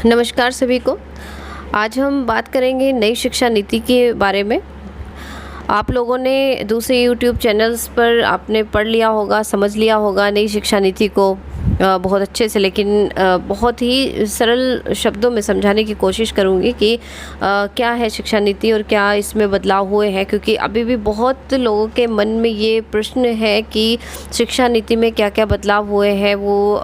नमस्कार सभी को। आज हम बात करेंगे नई शिक्षा नीति के बारे में। आप लोगों ने दूसरे यूट्यूब चैनल्स पर आपने पढ़ लिया होगा, समझ लिया होगा नई शिक्षा नीति को बहुत अच्छे से, लेकिन बहुत ही सरल शब्दों में समझाने की कोशिश करूँगी कि क्या है शिक्षा नीति और क्या इसमें बदलाव हुए हैं, क्योंकि अभी भी बहुत लोगों के मन में ये प्रश्न है कि शिक्षा नीति में क्या क्या बदलाव हुए हैं, वो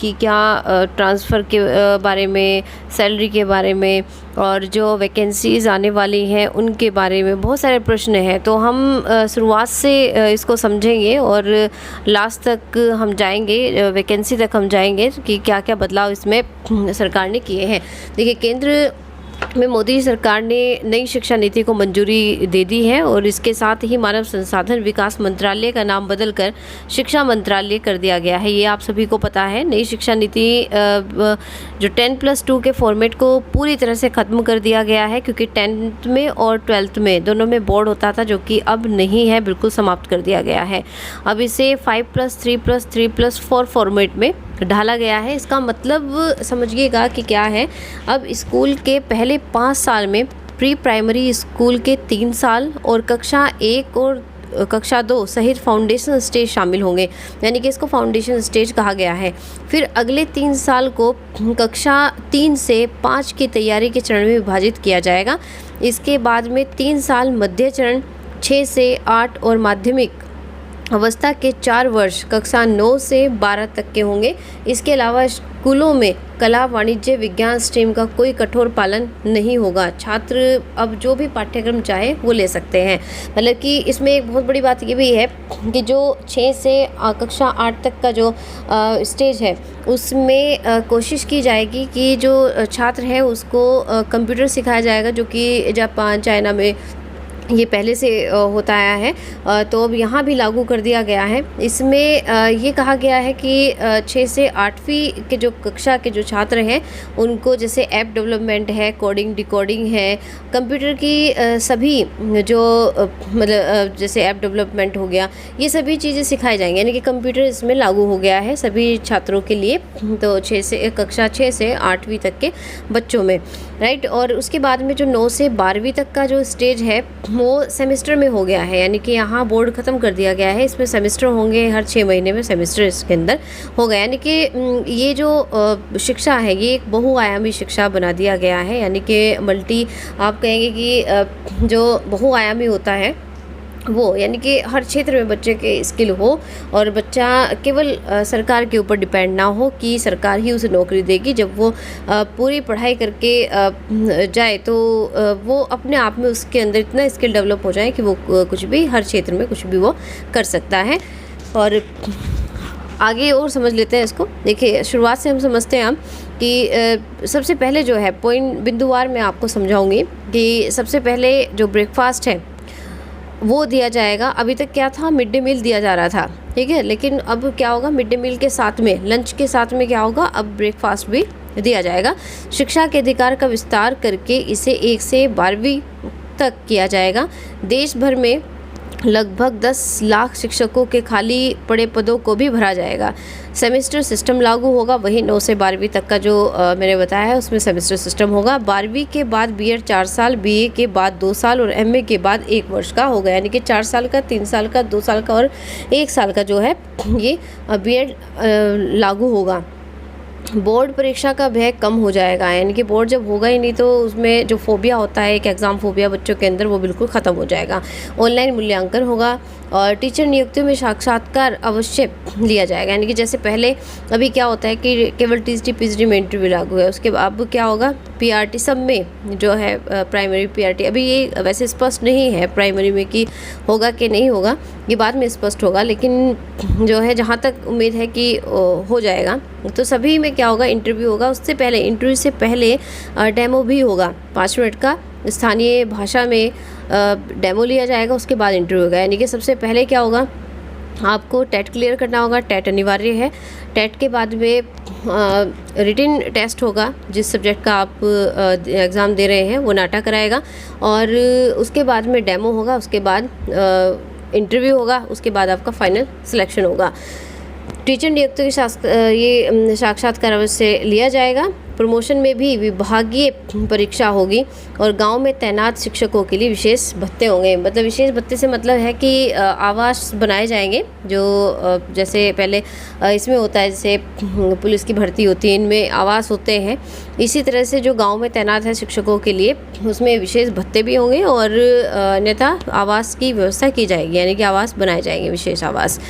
कि क्या ट्रांसफ़र के बारे में, सैलरी के बारे में और जो वैकेंसीज़ आने वाली हैं उनके बारे में बहुत सारे प्रश्न हैं। तो हम शुरुआत से इसको समझेंगे और लास्ट तक हम जाएंगे, वैकेंसी तक हम जाएंगे कि क्या क्या बदलाव इसमें सरकार ने किए हैं। देखिए, केंद्र में मोदी सरकार ने नई शिक्षा नीति को मंजूरी दे दी है और इसके साथ ही मानव संसाधन विकास मंत्रालय का नाम बदलकर शिक्षा मंत्रालय कर दिया गया है। ये आप सभी को पता है। नई शिक्षा नीति जो 10+2 के फॉर्मेट को पूरी तरह से ख़त्म कर दिया गया है, क्योंकि 10th में और 12th में दोनों में बोर्ड होता था, जो कि अब नहीं है, बिल्कुल समाप्त कर दिया गया है। अब इसे 5+3+3+4 फॉर्मेट में ढाला गया है। इसका मतलब समझिएगा कि क्या है। अब स्कूल के पहले 5 साल में प्री प्राइमरी स्कूल के 3 साल और कक्षा 1 और कक्षा 2 सहित फाउंडेशन स्टेज शामिल होंगे, यानी कि इसको फाउंडेशन स्टेज कहा गया है। फिर अगले 3 साल को कक्षा 3 से 5 की तैयारी के चरण में विभाजित किया जाएगा। इसके बाद में 3 साल मध्य चरण, 6 से 8 और माध्यमिक अवस्था के 4 वर्ष कक्षा 9 से 12 तक के होंगे। इसके अलावा स्कूलों में कला, वाणिज्य, विज्ञान स्ट्रीम का कोई कठोर पालन नहीं होगा। छात्र अब जो भी पाठ्यक्रम चाहे वो ले सकते हैं। मतलब कि इसमें एक बहुत बड़ी बात ये भी है कि जो 6 से कक्षा 8 तक का जो स्टेज है उसमें कोशिश की जाएगी कि जो छात्र है उसको कंप्यूटर सिखाया जाएगा, जो कि जापान, चाइना में ये पहले से होता आया है। तो अब यहाँ भी लागू कर दिया गया है। इसमें ये कहा गया है कि 6 से 8वीं के जो कक्षा के जो छात्र हैं उनको जैसे ऐप डेवलपमेंट है, कोडिंग, डिकोडिंग है, कंप्यूटर की सभी जो मतलब जैसे ऐप डेवलपमेंट हो गया, ये सभी चीज़ें सिखाई जाएंगी, यानी कि कंप्यूटर इसमें लागू हो गया है सभी छात्रों के लिए। तो कक्षा 6 से 8वीं तक के बच्चों में, राइट। और उसके बाद में जो 9 से 12वीं तक का जो स्टेज है वो सेमेस्टर में हो गया है, यानी कि यहाँ बोर्ड ख़त्म कर दिया गया है। इसमें सेमेस्टर होंगे, हर 6 महीने में सेमेस्टर इसके अंदर होगा, यानी कि ये जो शिक्षा है ये एक बहुआयामी शिक्षा बना दिया गया है, यानी कि आप कहेंगे कि जो बहुआयामी होता है वो, यानी कि हर क्षेत्र में बच्चे के स्किल हो और बच्चा केवल सरकार के ऊपर डिपेंड ना हो कि सरकार ही उसे नौकरी देगी। जब वो पूरी पढ़ाई करके जाए तो वो अपने आप में उसके अंदर इतना स्किल डेवलप हो जाए कि वो कुछ भी, हर क्षेत्र में कुछ भी वो कर सकता है। और आगे और समझ लेते हैं इसको। देखिए, शुरुआत से हम समझते हैं कि सबसे पहले जो है पॉइंट बिंदुवार मैं आपको समझाऊंगी कि सबसे पहले जो ब्रेकफास्ट है वो दिया जाएगा। अभी तक क्या था, मिड डे मील दिया जा रहा था, ठीक है, लेकिन अब क्या होगा, मिड डे मील के साथ में, लंच के साथ में क्या होगा, अब ब्रेकफास्ट भी दिया जाएगा। शिक्षा के अधिकार का विस्तार करके इसे 1 से 12वीं तक किया जाएगा। देश भर में लगभग 10 लाख शिक्षकों के खाली पड़े पदों को भी भरा जाएगा। सेमेस्टर सिस्टम लागू होगा, वही 9 से 12वीं तक का जो मैंने बताया है उसमें सेमेस्टर सिस्टम होगा। 12वीं के बाद बीएड 4 साल, बीए के बाद 2 साल और एमए के बाद 1 वर्ष का होगा, यानी कि 4 साल का, 3 साल का, 2 साल का और 1 साल का जो है ये बीएड लागू होगा। बोर्ड परीक्षा का भय कम हो जाएगा, यानी कि बोर्ड जब होगा ही नहीं तो उसमें जो फोबिया होता है, एक एग्ज़ाम फोबिया बच्चों के अंदर, वो बिल्कुल ख़त्म हो जाएगा। ऑनलाइन मूल्यांकन होगा और टीचर नियुक्तियों में साक्षात्कार अवश्य लिया जाएगा, यानी कि जैसे पहले अभी क्या होता है कि केवल टीजीटी पीजीटी में इंटरव्यू लागू है, उसके बाद अब क्या होगा, पीआरटी सब में जो है प्राइमरी पीआरटी, अभी ये वैसे स्पष्ट नहीं है प्राइमरी में कि होगा कि नहीं होगा, ये बाद में स्पष्ट होगा, लेकिन जो है जहाँ तक उम्मीद है कि हो जाएगा। तो सभी में क्या होगा, इंटरव्यू होगा। उससे पहले, इंटरव्यू से पहले डेमो भी होगा 5 मिनट का, स्थानीय भाषा में डेमो लिया जाएगा, उसके बाद इंटरव्यू होगा। यानी कि सबसे पहले क्या होगा, आपको टेट क्लियर करना होगा, टेट अनिवार्य है। टेट के बाद में रिटन टेस्ट होगा, जिस सब्जेक्ट का आप एग्ज़ाम दे रहे हैं वो नाटा कराएगा, और उसके बाद में डेमो होगा, उसके बाद इंटरव्यू होगा, उसके बाद आपका फाइनल सिलेक्शन होगा। टीचर नियुक्ति के ये साक्षात्कार से लिया जाएगा। प्रमोशन में भी विभागीय परीक्षा होगी और गांव में तैनात शिक्षकों के लिए विशेष भत्ते होंगे। मतलब विशेष भत्ते से मतलब है कि आवास बनाए जाएंगे, जो जैसे पहले इसमें होता है, जैसे पुलिस की भर्ती होती है, इनमें आवास होते हैं। इसी तरह से जो गांव में तैनात है शिक्षकों के लिए, उसमें विशेष भत्ते भी होंगे और अन्यथा आवास की व्यवस्था की जाएगी, यानी कि आवास बनाए जाएंगे, विशेष आवास।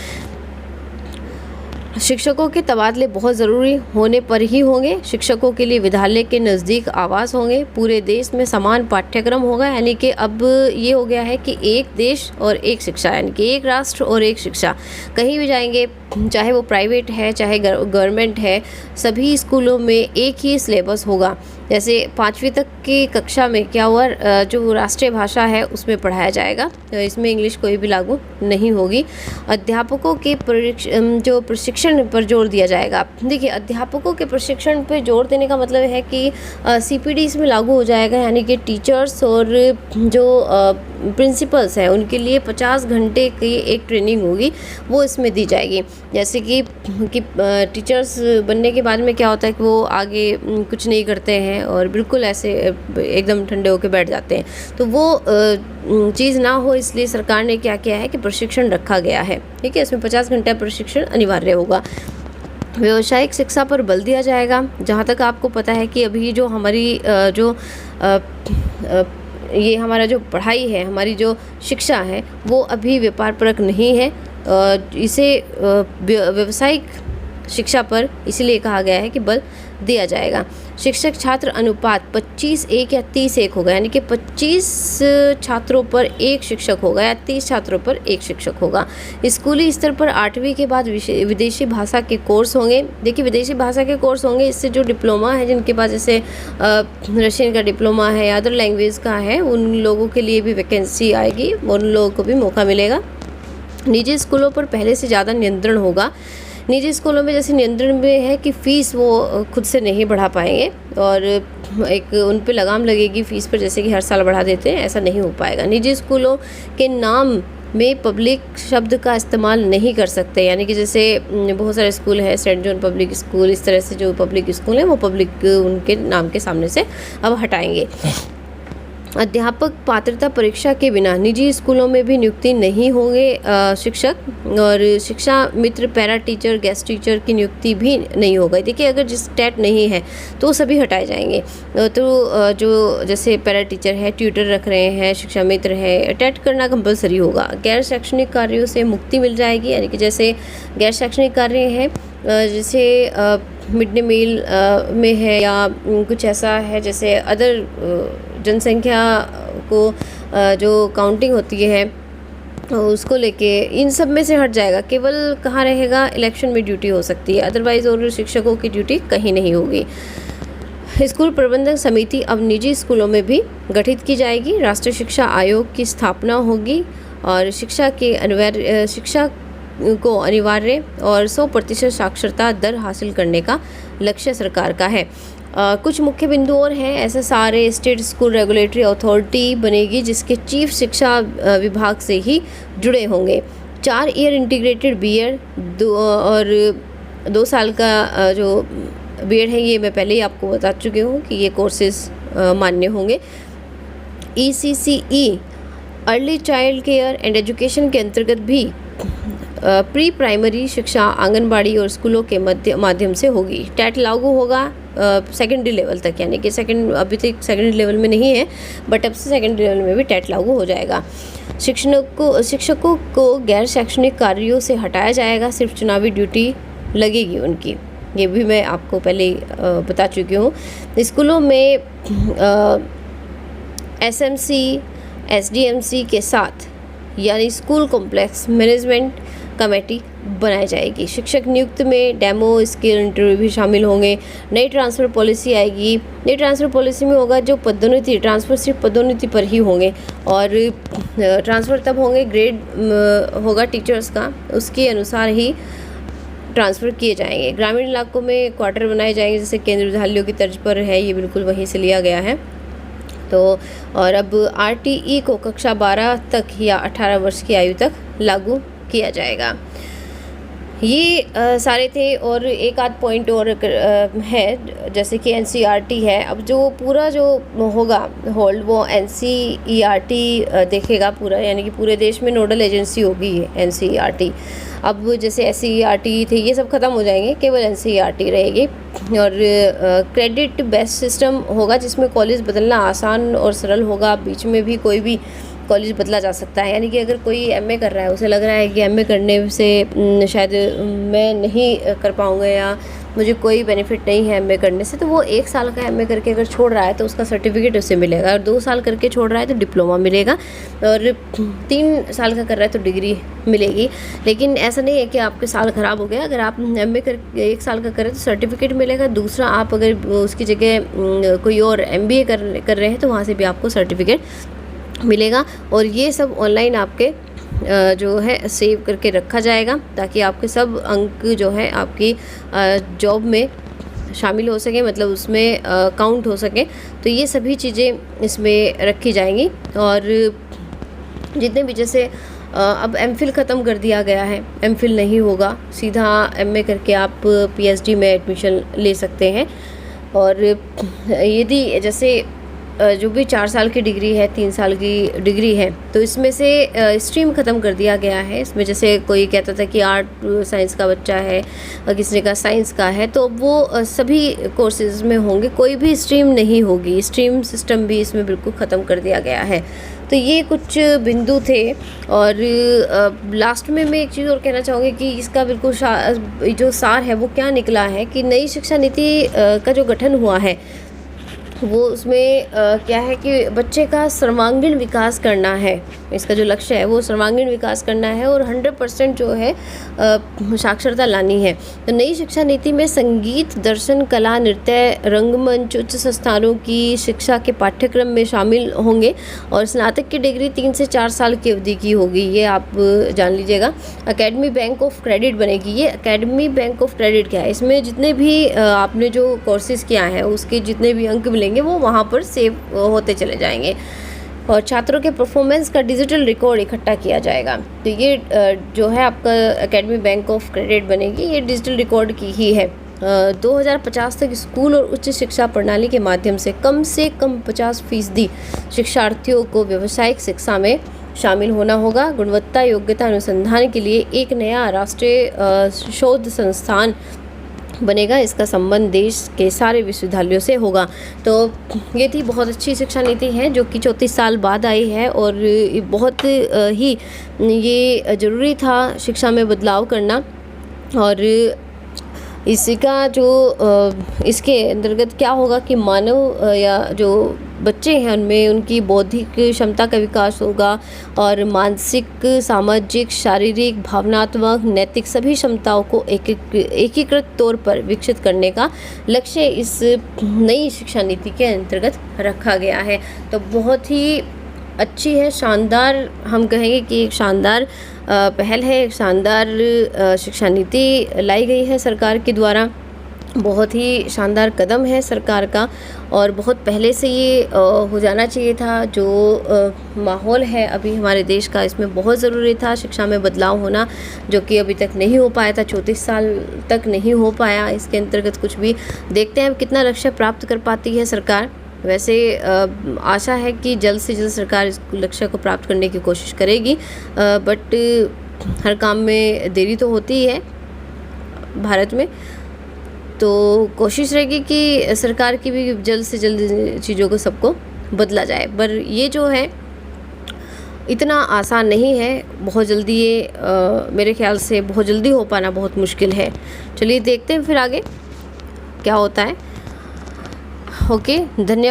शिक्षकों के तबादले बहुत ज़रूरी होने पर ही होंगे। शिक्षकों के लिए विद्यालय के नज़दीक आवास होंगे। पूरे देश में समान पाठ्यक्रम होगा, यानी कि अब ये हो गया है कि एक देश और एक शिक्षा, यानी कि एक राष्ट्र और एक शिक्षा। कहीं भी जाएंगे, चाहे वो प्राइवेट है चाहे गवर्नमेंट है, सभी स्कूलों में एक ही सिलेबस होगा। जैसे 5वीं तक की कक्षा में क्या हुआ, जो राष्ट्रीय भाषा है उसमें पढ़ाया जाएगा, तो इसमें इंग्लिश कोई भी लागू नहीं होगी। अध्यापकों के जो प्रशिक्षण पर जोर दिया जाएगा। देखिए, अध्यापकों के प्रशिक्षण पर जोर देने का मतलब है कि CPD इसमें लागू हो जाएगा, यानी कि टीचर्स और जो प्रिंसिपल्स हैं उनके लिए 50 घंटे की एक ट्रेनिंग होगी, वो इसमें दी जाएगी। जैसे कि टीचर्स बनने के बाद में क्या होता है कि वो आगे कुछ नहीं करते हैं और बिल्कुल ऐसे एकदम ठंडे होकर बैठ जाते हैं, तो वो चीज़ ना हो, इसलिए सरकार ने क्या किया है कि प्रशिक्षण रखा गया है। ठीक है, इसमें 50 घंटे प्रशिक्षण अनिवार्य होगा। व्यावसायिक शिक्षा पर बल दिया जाएगा। जहाँ तक आपको पता है कि अभी जो हमारी ये हमारा जो पढ़ाई है, हमारी जो शिक्षा है, वो अभी व्यापार परक नहीं है। इसे व्यावसायिक शिक्षा पर इसलिए कहा गया है कि बल दिया जाएगा। शिक्षक छात्र अनुपात 25:1 या 30:1 होगा, यानी कि 25 छात्रों पर एक शिक्षक होगा या 30 छात्रों पर एक शिक्षक होगा। स्कूली स्तर पर 8वीं के बाद विदेशी भाषा के कोर्स होंगे। देखिए, विदेशी भाषा के कोर्स होंगे, इससे जो डिप्लोमा है, जिनके पास जैसे रशियन का डिप्लोमा है या अदर लैंग्वेज का है, उन लोगों के लिए भी वैकेंसी आएगी, उन लोगों को भी मौका मिलेगा। निजी स्कूलों पर पहले से ज़्यादा नियंत्रण होगा। निजी स्कूलों में जैसे नियंत्रण में है कि फ़ीस वो खुद से नहीं बढ़ा पाएंगे और एक उन पे लगाम लगेगी फ़ीस पर, जैसे कि हर साल बढ़ा देते हैं, ऐसा नहीं हो पाएगा। निजी स्कूलों के नाम में पब्लिक शब्द का इस्तेमाल नहीं कर सकते, यानी कि जैसे बहुत सारे स्कूल हैं, सेंट जॉन पब्लिक स्कूल, इस तरह से जो पब्लिक स्कूल हैं वो पब्लिक उनके नाम के सामने से अब हटाएंगे। अध्यापक पात्रता परीक्षा के बिना निजी स्कूलों में भी नियुक्ति नहीं होंगे शिक्षक, और शिक्षा मित्र, पैरा टीचर, गेस्ट टीचर की नियुक्ति भी नहीं होगा। देखिए, अगर जिस टेट नहीं है तो सभी हटाए जाएंगे। तो जो जैसे पैरा टीचर है, ट्यूटर रख रहे हैं, शिक्षा मित्र है, टेट करना कंपलसरी होगा। गैर शैक्षणिक कार्यों से मुक्ति मिल जाएगी, यानी कि जैसे गैर शैक्षणिक कार्य हैं, जैसे मिड डे मील में है या कुछ ऐसा है, जैसे अदर जनसंख्या को जो काउंटिंग होती है उसको लेके, इन सब में से हट जाएगा। केवल कहाँ रहेगा, इलेक्शन में ड्यूटी हो सकती है, अदरवाइज़ और शिक्षकों की ड्यूटी कहीं नहीं होगी। स्कूल प्रबंधन समिति अब निजी स्कूलों में भी गठित की जाएगी। राष्ट्रीय शिक्षा आयोग की स्थापना होगी और शिक्षा को अनिवार्य और 100% साक्षरता दर हासिल करने का लक्ष्य सरकार का है। कुछ मुख्य बिंदु और हैं, ऐसे सारे स्टेट स्कूल रेगुलेटरी अथॉरिटी बनेगी जिसके चीफ शिक्षा विभाग से ही जुड़े होंगे। 4 ईयर इंटीग्रेटेड बीएड और 2 साल का जो बीएड है, ये मैं पहले ही आपको बता चुकी हूँ कि ये कोर्सेज मान्य होंगे। ECCE early child care and education के अंतर्गत भी प्री प्राइमरी शिक्षा आंगनबाड़ी और स्कूलों के माध्यम से होगी। टेट लागू होगा सेकेंडरी लेवल तक, यानी कि अभी तक सेकेंडरी लेवल में नहीं है, बट अब से सेकेंडरी लेवल में भी टेट लागू हो जाएगा। शिक्षकों को गैर शैक्षणिक कार्यों से हटाया जाएगा, सिर्फ चुनावी ड्यूटी लगेगी उनकी, ये भी मैं आपको पहले ही बता चुकी हूँ। स्कूलों में SMC SDMC के साथ यानी स्कूल कॉम्प्लेक्स मैनेजमेंट कमेटी बनाई जाएगी। शिक्षक नियुक्त में डेमो स्किल इंटरव्यू भी शामिल होंगे। नई ट्रांसफ़र पॉलिसी आएगी। नई ट्रांसफ़र पॉलिसी में होगा जो पदोन्नति, ट्रांसफ़र सिर्फ पदोन्नति पर ही होंगे और ट्रांसफ़र तब होंगे, ग्रेड होगा टीचर्स का, उसके अनुसार ही ट्रांसफ़र किए जाएंगे। ग्रामीण इलाकों में क्वार्टर बनाए जाएंगे, जैसे केंद्रीय विद्यालयों की तर्ज पर है, ये बिल्कुल वहीं से लिया गया है। तो और अब RTE को कक्षा 12 तक या 18 वर्ष की आयु तक लागू किया जाएगा। ये सारे थे और एक आध पॉइंट और है, जैसे कि एनसीईआरटी है। अब जो पूरा जो होगा होल्ड वो एनसीईआरटी देखेगा पूरा, यानी कि पूरे देश में नोडल एजेंसी होगी ये एनसीईआरटी। अब जैसे एससीईआरटी थे ये सब खत्म हो जाएंगे, केवल एनसीईआरटी रहेगी। और क्रेडिट बेस्ड सिस्टम होगा जिसमें कॉलेज बदलना आसान और सरल होगा। बीच में भी कोई भी कॉलेज बदला जा सकता है, यानी कि अगर कोई एमए कर रहा है, उसे लग रहा है कि एमए करने से शायद मैं नहीं कर पाऊँगा या मुझे कोई बेनिफिट नहीं है एमए करने से, तो वो 1 साल का एमए करके अगर छोड़ रहा है तो उसका सर्टिफिकेट उसे मिलेगा, और 2 साल करके छोड़ रहा है तो डिप्लोमा मिलेगा, और 3 साल का कर रहा है तो डिग्री मिलेगी। लेकिन ऐसा नहीं है कि आपके साल ख़राब हो गया, अगर आप एमए कर 1 साल का करें तो सर्टिफिकेट मिलेगा। दूसरा, आप अगर उसकी जगह कोई और एमबीए कर रहे हैं तो वहाँ से भी आपको सर्टिफिकेट मिलेगा। और ये सब ऑनलाइन आपके जो है सेव करके रखा जाएगा, ताकि आपके सब अंक जो है आपकी जॉब में शामिल हो सके, मतलब उसमें काउंट हो सके। तो ये सभी चीज़ें इसमें रखी जाएंगी। और जितने भी, जैसे अब एमफिल ख़त्म कर दिया गया है, एमफिल नहीं होगा, सीधा एमए करके आप पीएचडी में एडमिशन ले सकते हैं। और यदि जैसे जो भी 4 साल की डिग्री है, 3 साल की डिग्री है, तो इसमें से स्ट्रीम ख़त्म कर दिया गया है। इसमें जैसे कोई कहता था कि आर्ट साइंस का बच्चा है और किसी का साइंस का है, तो वो सभी कोर्सेज में होंगे, कोई भी स्ट्रीम नहीं होगी। स्ट्रीम सिस्टम भी इसमें बिल्कुल ख़त्म कर दिया गया है। तो ये कुछ बिंदु थे। और लास्ट में मैं एक चीज़ और कहना चाहूँगी कि इसका बिल्कुल जो सार है वो क्या निकला है कि नई शिक्षा नीति का जो गठन हुआ है वो उसमें क्या है कि बच्चे का सर्वांगीण विकास करना है। इसका जो लक्ष्य है वो सर्वांगीण विकास करना है, और 100% जो है साक्षरता लानी है। तो नई शिक्षा नीति में संगीत, दर्शन, कला, नृत्य, रंगमंच, उच्च संस्थानों की शिक्षा के पाठ्यक्रम में शामिल होंगे। और स्नातक की डिग्री 3 से 4 साल की अवधि की होगी, ये आप जान लीजिएगा। एकेडमी बैंक ऑफ क्रेडिट बनेगी। ये एकेडमी बैंक ऑफ क्रेडिट क्या है, इसमें जितने भी आपने जो कोर्सेज किया है उसके जितने भी अंक मिलेंगे वो वहाँ पर सेव होते चले जाएंगे। और छात्रों के परफॉर्मेंस का डिजिटल रिकॉर्ड इकट्ठा किया जाएगा। तो ये जो है आपका एकेडमी बैंक ऑफ क्रेडिट बनेगी, ये डिजिटल रिकॉर्ड की ही है। 2050 तक स्कूल और उच्च शिक्षा प्रणाली के माध्यम से कम 50% शिक्षार्थियों को व्यावसायिक शिक्षा में शामिल होना होगा। गुणवत्ता योग्यता अनुसंधान के लिए एक नया राष्ट्रीय शोध संस्थान बनेगा। इसका संबंध देश के सारे विश्वविद्यालयों से होगा। तो ये थी बहुत अच्छी शिक्षा नीति है जो कि 34 साल बाद आई है, और बहुत ही ये ज़रूरी था शिक्षा में बदलाव करना। और इसका जो इसके अंतर्गत क्या होगा कि मानव या जो बच्चे हैं उनमें उनकी बौद्धिक क्षमता का विकास होगा, और मानसिक, सामाजिक, शारीरिक, भावनात्मक, नैतिक सभी क्षमताओं को एकीकृत तौर पर विकसित करने का लक्ष्य इस नई शिक्षा नीति के अंतर्गत रखा गया है। तो बहुत ही अच्छी है, शानदार, हम कहेंगे कि एक शानदार पहल है, एक शानदार शिक्षा नीति लाई गई है सरकार के द्वारा। बहुत ही शानदार कदम है सरकार का, और बहुत पहले से ये हो जाना चाहिए था। जो माहौल है अभी हमारे देश का, इसमें बहुत ज़रूरी था शिक्षा में बदलाव होना, जो कि अभी तक नहीं हो पाया था। 34 साल तक नहीं हो पाया। इसके अंतर्गत कुछ भी देखते हैं कितना लक्ष्य प्राप्त कर पाती है सरकार। वैसे आशा है कि जल्द से जल्द सरकार इस लक्ष्य को प्राप्त करने की कोशिश करेगी, बट हर काम में देरी तो होती ही है भारत में। तो कोशिश रहेगी कि सरकार की भी जल्द से जल्द चीज़ों को सबको बदला जाए। पर ये जो है इतना आसान नहीं है, बहुत जल्दी ये मेरे ख्याल से बहुत जल्दी हो पाना बहुत मुश्किल है। चलिए देखते हैं फिर आगे क्या होता है। ओके, धन्यवाद।